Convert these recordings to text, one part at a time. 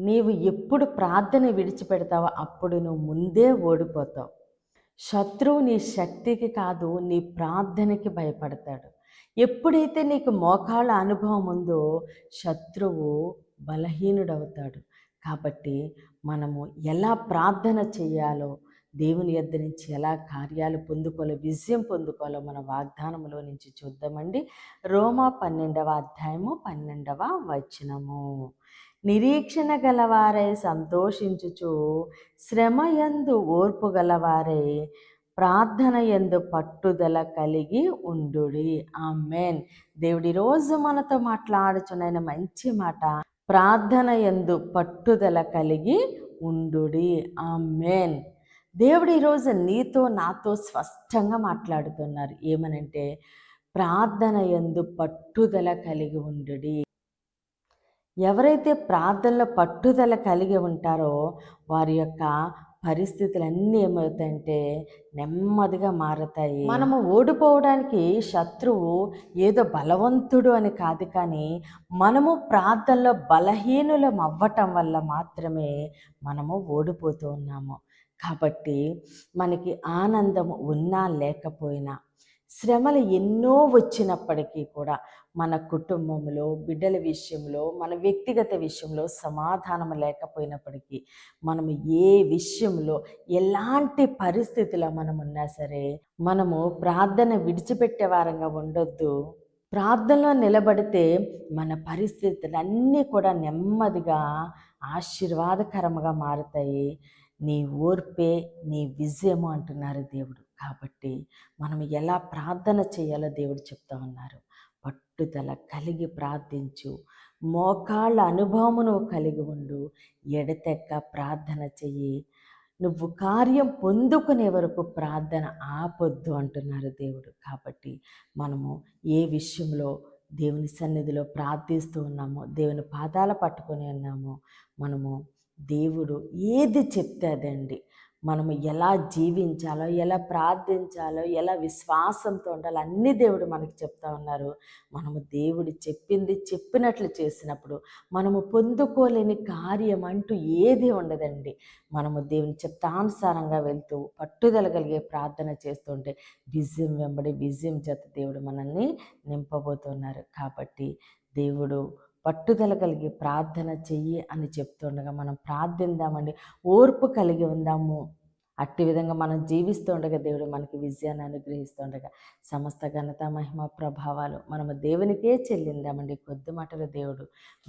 నీవు ఎప్పుడు ప్రార్థన విడిచిపెడతావో అప్పుడు నువ్వు ముందే ఓడిపోతావు. శత్రువు నీ శక్తికి కాదు, నీ ప్రార్థనకి భయపడతాడు. ఎప్పుడైతే నీకు మోకాళ్ళ అనుభవం ఉందో శత్రువు బలహీనుడవుతాడు. కాబట్టి మనము ఎలా ప్రార్థన చేయాలో, దేవుని యొద్ద నుంచి ఎలా కార్యాలు పొందుకోవాలో, విజయం పొందుకోవాలో మన వాగ్దానంలో నుంచి చూద్దామండి. రోమా 12వ అధ్యాయము 12వ వచనము. నిరీక్షణ గలవారై సంతోషించుచు, శ్రమయందు ఓర్పు గలవారై, ప్రార్థన యందు పట్టుదల కలిగి ఉండుడి. ఆమేన్. దేవుడి రోజు మనతో మాట్లాడుచున్న మంచి మాట, ప్రార్థన యందు పట్టుదల కలిగి ఉండుడి. ఆమేన్. దేవుడు ఈరోజు నీతో నాతో స్పష్టంగా మాట్లాడుతున్నారు. ఏమనంటే, ప్రార్థన యందు పట్టుదల కలిగి ఉండుడి. ఎవరైతే ప్రార్థనలో పట్టుదల కలిగి ఉంటారో వారి యొక్క పరిస్థితులన్నీ ఏమవుతాయంటే నెమ్మదిగా మారతాయి. మనము ఓడిపోవడానికి శత్రువు ఏదో బలవంతుడు అని కాదు, కానీ మనము ప్రార్థనలో బలహీనులం అవ్వటం వల్ల మాత్రమే మనము ఓడిపోతూ ఉన్నాము. కాబట్టి మనకి ఆనందం ఉన్నా లేకపోయినా, శ్రమలు ఎన్నో వచ్చినప్పటికీ కూడా మన కుటుంబంలో, బిడ్డల విషయంలో, మన వ్యక్తిగత విషయంలో సమాధానం లేకపోయినప్పటికీ, మనము ఏ విషయంలో ఎలాంటి పరిస్థితిలో మనం ఉన్నా సరే, మనము ప్రార్థన విడిచిపెట్టే వారంగా ఉండొద్దు. ప్రార్థనలో నిలబడితే మన పరిస్థితులన్నీ కూడా నెమ్మదిగా ఆశీర్వాదకరంగా మారుతాయి. నీ ఓర్పే నీ విజయము అంటున్నారు దేవుడు. కాబట్టి మనం ఎలా ప్రార్థన చేయాలో దేవుడు చెప్తా ఉన్నారు. పట్టుదల కలిగి ప్రార్థించు, మోకాళ్ళ అనుభవమును కలిగి ఉండు, ఎడతెక్క ప్రార్థన చెయ్యి, నువ్వు కార్యం పొందుకునే వరకు ప్రార్థన ఆపొద్దు అంటున్నారు దేవుడు. కాబట్టి మనము ఏ విషయంలో దేవుని సన్నిధిలో ప్రార్థిస్తూ ఉన్నామో, దేవుని పాదాల పట్టుకొని ఉన్నామో, మనము దేవుడు ఏది చెప్తే అదండి, మనము ఎలా జీవించాలో, ఎలా ప్రార్థించాలో, ఎలా విశ్వాసంతో ఉండాలో అన్నీ దేవుడు మనకి చెప్తా ఉన్నారు. మనము దేవుడు చెప్పింది చెప్పినట్లు చేసినప్పుడు మనము పొందుకోలేని కార్యం అంటూ ఏది ఉండదండి. మనము దేవుని చిత్తానుసారంగా వెళ్తూ పట్టుదల కలిగే ప్రార్థన చేస్తుంటే విజయం వెంబడి విజయం చేత దేవుడు మనల్ని నింపబోతున్నారు. కాబట్టి దేవుడు పట్టుదల కలిగి ప్రార్థన చెయ్యి అని చెప్తుండగా మనం ప్రార్థిద్దామండి. ఓర్పు కలిగి ఉందాము. అట్టి విధంగా మనం జీవిస్తూ ఉండగా దేవుడు మనకి విజయాన్ని అనుగ్రహిస్తుండగా సమస్త ఘనత మహిమ ప్రభావాలు మనము దేవునికే చెల్లిందామండి. కొద్ది మాటలు దేవుడు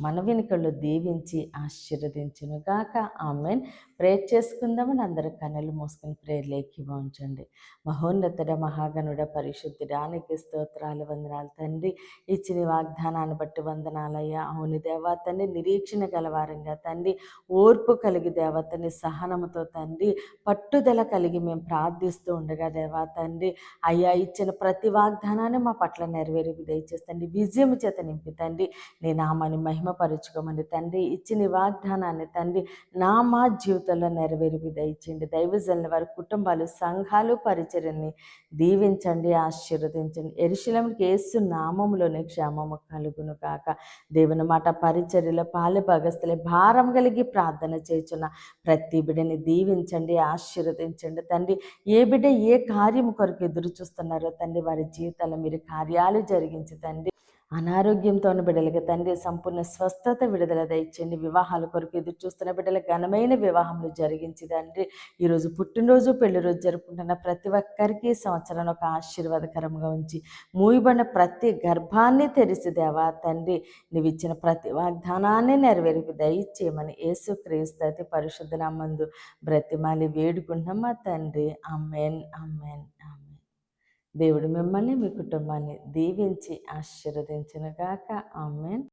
మన వెనుకల్లో దీవించి ఆశీర్వదించునుగాక. ఆమెన్. ప్రేర్ చేసుకుందామని అందరూ కన్నులు మూసుకొని ప్రేయర్లు ఏకీభవించండి. మహోన్నతుడ మహాగణుడ పరిశుద్ధుడానికి స్తోత్రాలు, వందనాలు తండ్రి. ఇచ్చిన వాగ్దానాన్ని బట్టి వందనాలయ్యా. అవును దేవా తండ్రి, నిరీక్షణ గలవారంగా తండ్రి, ఓర్పు కలిగి దేవా తండ్రి, సహనముతో తండ్రి, పట్టుదల కలిగి మేము ప్రార్థిస్తూ ఉండగా దేవా తండ్రి, అయ్యా ఇచ్చిన ప్రతి వాగ్దానాన్ని మా పట్ల నెరవేరికి దయచేస్తండి. విజయం చేత నింపి తండ్రి నీ నామాన్ని మహిమపరుచుకోమని తండ్రి, ఇచ్చిన వాగ్దానాన్ని తండ్రి మా జీవితంలో నెరవేరికి దయచేయండి. దైవజనుల వారి కుటుంబాలు, సంఘాలు, పరిచర్యని దీవించండి, ఆశీర్వదించండి. యెరూషలేముకి యేసు నామములోనే క్షేమము కలుగును కాక. దేవుని మాట పరిచర్యలో పాలు భాగస్తులే భారం కలిగి ప్రార్థన చేయుచున్న ప్రతి బిడ్డని దీవించండి, ఆశీర్వదించండి తండ్రి. ఏ బిడ్డ ఏ కార్యం కొరకు ఎదురు చూస్తున్నారో తండ్రి, వారి జీవితాల్లో మీరు కార్యాలు జరిగించి తండ్రి, అనారోగ్యంతో ఉన్న బిడ్డలకి తండ్రి సంపూర్ణ స్వస్థత, విడుదల దయచేయండి. వివాహాల కొరకు ఎదురు చూస్తున్న బిడ్డల ఘనమైన వివాహములు జరిగించి తండ్రి, ఈరోజు పుట్టినరోజు, పెళ్లి రోజు జరుపుకుంటున్న ప్రతి ఒక్కరికి సంవత్సరాన్ని ఒక ఆశీర్వాదకరంగా ఉంచి, మూయబడిన ప్రతి గర్భాన్ని తెరిచి దేవా తండ్రి, నువ్వు ఇచ్చిన ప్రతి వాగ్దానాన్ని నెరవేరికి దయచేయమని యేసుక్రీస్తు అతి పరిశుద్ధ నామమున బ్రతిమాలి వేడుకుంటున్నామా తండ్రి. ఆమేన్, ఆమేన్, ఆమేన్. దేవుడు మిమ్మల్ని మీ కుటుంబాన్ని దీవించి ఆశీర్వదించునుగాక. ఆమేన్.